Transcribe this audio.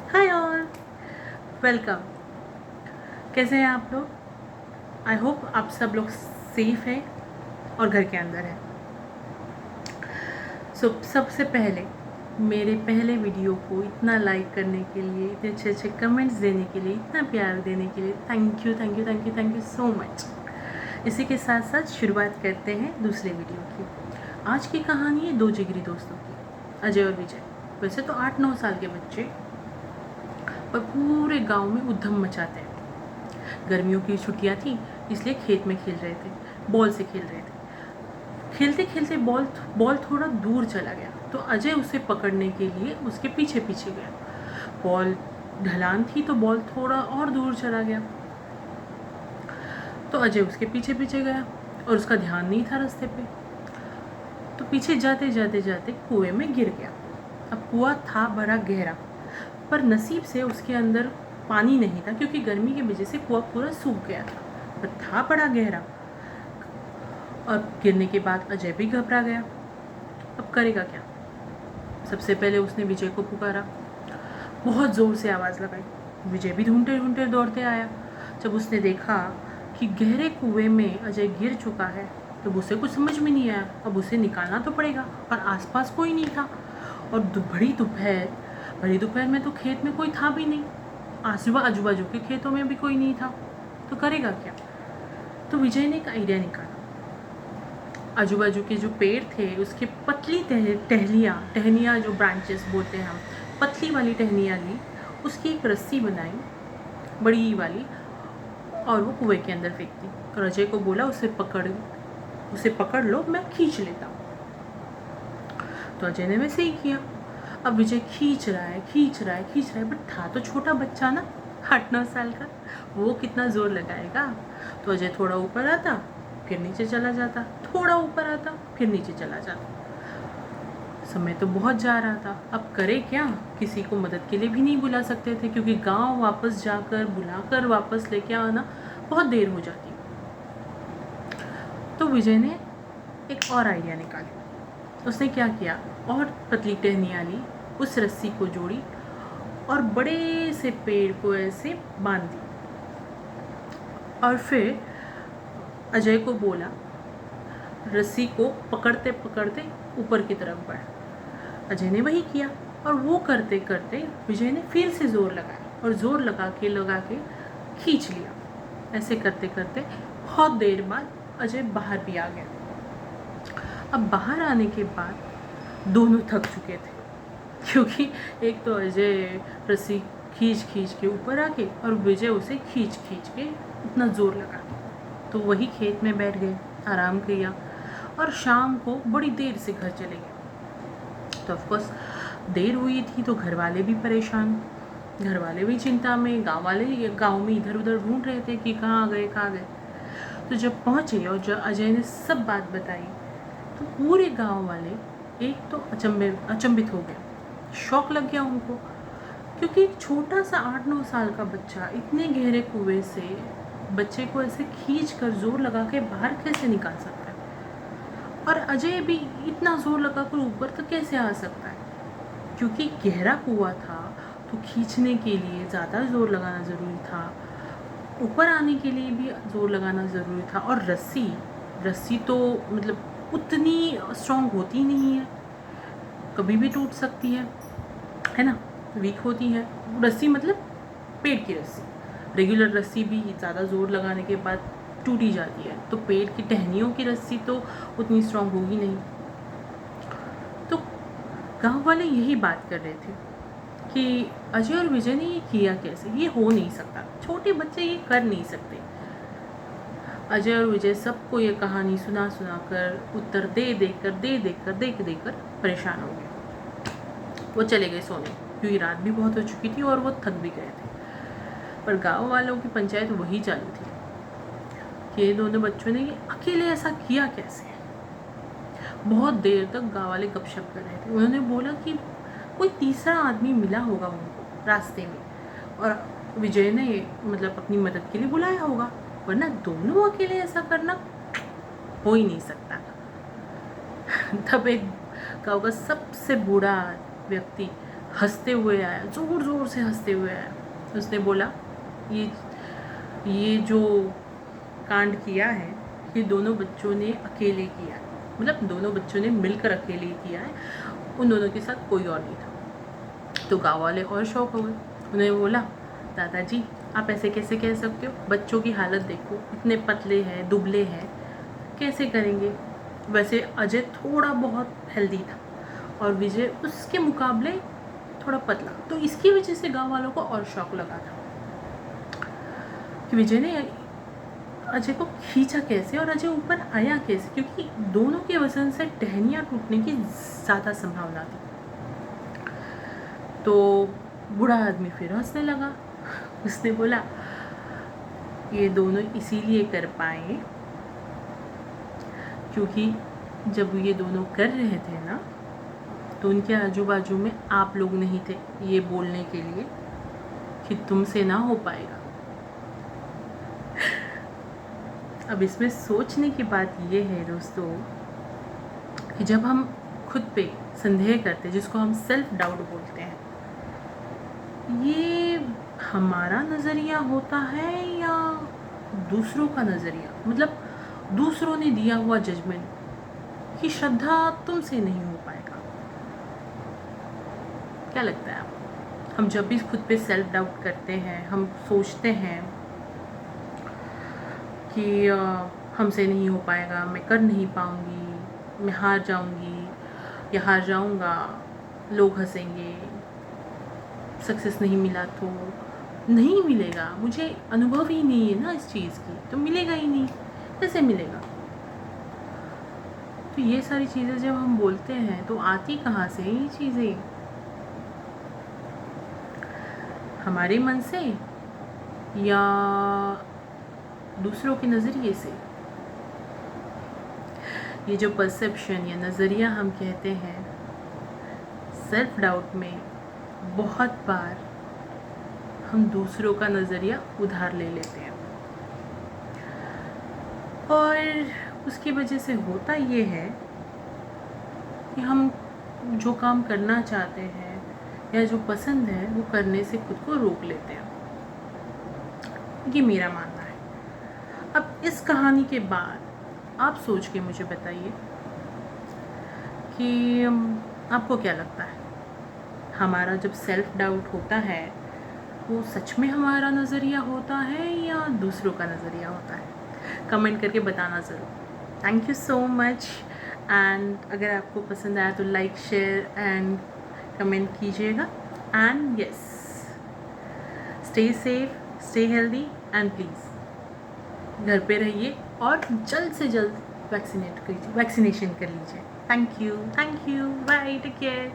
Hi all, welcome. कैसे हैं आप लोग? आई होप आप सब लोग सेफ हैं और घर के अंदर हैं। सबसे पहले मेरे पहले वीडियो को इतना लाइक करने के लिए, इतने अच्छे अच्छे कमेंट्स देने के लिए, इतना प्यार देने के लिए thank you thank you thank you thank you so much. इसी के साथ साथ शुरुआत करते हैं दूसरे वीडियो की। आज की कहानी है दो जिगरी दोस्तों की, अजय और विजय। वैसे तो 8-9 साल के बच्चे, पर पूरे गांव में उधम मचाते हैं। गर्मियों की छुट्टियां थी, इसलिए खेत में खेल रहे थे, बॉल से खेल रहे थे। खेलते खेलते बॉल थोड़ा दूर चला गया, तो अजय उसे पकड़ने के लिए उसके पीछे पीछे गया। बॉल ढलान थी तो बॉल थोड़ा और दूर चला गया, तो अजय उसके पीछे पीछे गया और उसका ध्यान नहीं था रास्ते पे, तो पीछे जाते जाते जाते कुएं में गिर गया। अब कुआं था बड़ा गहरा, पर नसीब से उसके अंदर पानी नहीं था, क्योंकि गर्मी की वजह से कुआं पूरा सूख गया था, पर था बड़ा गहरा। और गिरने के बाद अजय भी घबरा गया। अब करेगा क्या? सबसे पहले उसने विजय को पुकारा, बहुत ज़ोर से आवाज़ लगाई। विजय भी ढूंढते ढूंढते दौड़ते आया। जब उसने देखा कि गहरे कुएं में अजय गिर चुका है, तो उसे कुछ समझ में नहीं आया। अब उसे निकालना तो पड़ेगा, और आसपास कोई नहीं था। और बड़ी दोपहर में तो खेत में कोई था भी नहीं, आजू बाजू के खेतों में भी कोई नहीं था। तो करेगा क्या? तो विजय ने एक आइडिया निकाला। आजू बाजू के जो पेड़ थे उसके पतली टहनियाँ जो ब्रांचेस बोलते हैं हम, पतली वाली टहनियाँ ली, उसकी एक रस्सी बनाई बड़ी वाली, और वो कुएं के अंदर फेंक दी। और अजय को बोला, उसे पकड़ लो, मैं खींच लेता हूँ। तो अजय ने वैसे ही किया। अब विजय खींच रहा है, बट था तो छोटा बच्चा ना, 8-9 साल का, वो कितना जोर लगाएगा। तो अजय थोड़ा ऊपर आता, फिर नीचे चला जाता, थोड़ा ऊपर आता, फिर नीचे चला जाता। समय तो बहुत जा रहा था, अब करे क्या? किसी को मदद के लिए भी नहीं बुला सकते थे, क्योंकि गांव वापस जाकर बुलाकर वापस लेके आना बहुत देर हो जाती। तो विजय ने एक और आइडिया निकाली। उसने क्या किया, और पतली टहनियाँ ली, उस रस्सी को जोड़ी और बड़े से पेड़ को ऐसे बांध दी, और फिर अजय को बोला, रस्सी को पकड़ते पकड़ते ऊपर की तरफ बढ़। अजय ने वही किया, और वो करते करते विजय ने फिर से जोर लगाया, और जोर लगा के खींच लिया। ऐसे करते करते बहुत देर बाद अजय बाहर भी आ गया। अब बाहर आने के बाद दोनों थक चुके थे, क्योंकि एक तो अजय रस्सी खींच के ऊपर आके, और विजय उसे खींच के इतना ज़ोर लगा। तो वही खेत में बैठ गए, आराम किया, और शाम को बड़ी देर से घर चले गए। तो ऑफकोर्स देर हुई थी, तो घर वाले भी परेशान, घर वाले भी चिंता में, गाँव में इधर उधर ढूंढ रहे थे कि कहाँ गए। तो जब पहुँचे और जब अजय ने सब बात बताई, तो पूरे गांव वाले एक तो अचंभित हो गए, शौक लग गया उनको, क्योंकि एक छोटा सा 8-9 साल का बच्चा इतने गहरे कुएं से बच्चे को ऐसे खींच कर जोर लगा के बाहर कैसे निकाल सकता है, और अजय भी इतना जोर लगा कर ऊपर तक कैसे आ सकता है, क्योंकि गहरा कुआं था, तो खींचने के लिए ज़्यादा जोर लगाना ज़रूरी था, ऊपर आने के लिए भी जोर लगाना ज़रूरी था। और रस्सी तो मतलब उतनी स्ट्रॉन्ग होती नहीं है, कभी भी टूट सकती है ना, वीक होती है रस्सी, मतलब पेड़ की रस्सी। रेगुलर रस्सी भी ज़्यादा ज़ोर लगाने के बाद टूट ही जाती है, तो पेड़ की टहनियों की रस्सी तो उतनी स्ट्रॉन्ग होगी नहीं। तो गांव वाले यही बात कर रहे थे कि अजय और विजय ने ये किया कैसे, ये हो नहीं सकता, छोटे बच्चे ये कर नहीं सकते। अजय और विजय सबको ये कहानी सुना कर, उत्तर दे देकर परेशान हो गए। वो चले गए सोने, क्योंकि रात भी बहुत हो चुकी थी और वो थक भी गए थे। पर गांव वालों की पंचायत वही चालू थी कि ये दोनों बच्चों ने अकेले ऐसा किया कैसे। बहुत देर तक गांव वाले गपशप कर रहे थे। उन्होंने बोला कि कोई तीसरा आदमी मिला होगा उनको रास्ते में, और विजय ने मतलब अपनी मदद के लिए बुलाया होगा, वरना दोनों अकेले ऐसा करना हो ही नहीं सकता। तब एक गाँव का सबसे बूढ़ा व्यक्ति हंसते हुए आया, ज़ोर ज़ोर से हंसते हुए आया। उसने बोला ये जो कांड किया है ये दोनों बच्चों ने अकेले किया है, मतलब दोनों बच्चों ने मिलकर अकेले किया है, उन दोनों के साथ कोई और नहीं था। तो गाँव वाले और शौक हो गए। उन्होंने बोला, दादाजी आप ऐसे कैसे कह सकते हो, बच्चों की हालत देखो, इतने पतले हैं, दुबले हैं, कैसे करेंगे। वैसे अजय थोड़ा बहुत हेल्दी था और विजय उसके मुकाबले थोड़ा पतला, तो इसकी वजह से गाँव वालों को और शौक लगा था कि विजय ने अजय को खींचा कैसे और अजय ऊपर आया कैसे, क्योंकि दोनों के वजन से टहनियाँ टूटने की ज़्यादा संभावना थी। तो बूढ़ा आदमी फिर हंसने लगा। उसने बोला, ये दोनों इसीलिए कर पाए क्योंकि जब ये दोनों कर रहे थे ना, तो उनके आजू बाजू में आप लोग नहीं थे ये बोलने के लिए कि तुमसे ना हो पाएगा। अब इसमें सोचने की बात ये है दोस्तों कि जब हम खुद पे संदेह करते हैं, जिसको हम सेल्फ डाउट बोलते हैं, ये हमारा नज़रिया होता है या दूसरों का नज़रिया, मतलब दूसरों ने दिया हुआ जजमेंट कि श्रद्धा तुमसे नहीं हो पाएगा। क्या लगता है आपको? हम जब भी खुद पे सेल्फ डाउट करते हैं, हम सोचते हैं कि हमसे नहीं हो पाएगा, मैं कर नहीं पाऊँगी, मैं हार जाऊँगी या हार जाऊँगा, लोग हंसेंगे, सक्सेस नहीं मिला तो नहीं मिलेगा, मुझे अनुभव ही नहीं है ना इस चीज़ की, तो मिलेगा ही नहीं, कैसे मिलेगा। तो ये सारी चीज़ें जब हम बोलते हैं तो आती कहाँ से ये चीज़ें? हमारे मन से या दूसरों के नज़रिए से? ये जो परसेप्शन या नज़रिया हम कहते हैं, सेल्फ डाउट में बहुत बार हम दूसरों का नज़रिया उधार ले लेते हैं और उसकी वजह से होता ये है कि हम जो काम करना चाहते हैं या जो पसंद है वो करने से खुद को रोक लेते हैं। ये मेरा मानना है। अब इस कहानी के बाद आप सोच के मुझे बताइए कि आपको क्या लगता है, हमारा जब सेल्फ डाउट होता है वो सच में हमारा नज़रिया होता है या दूसरों का नज़रिया होता है? कमेंट करके बताना ज़रूर। Thank you so much. And अगर आपको पसंद आया तो लाइक, शेयर एंड कमेंट कीजिएगा। And yes, stay safe, stay healthy and please घर पे रहिए और जल्द से जल्द वैक्सीनेशन कर लीजिए। Thank you, bye, take care.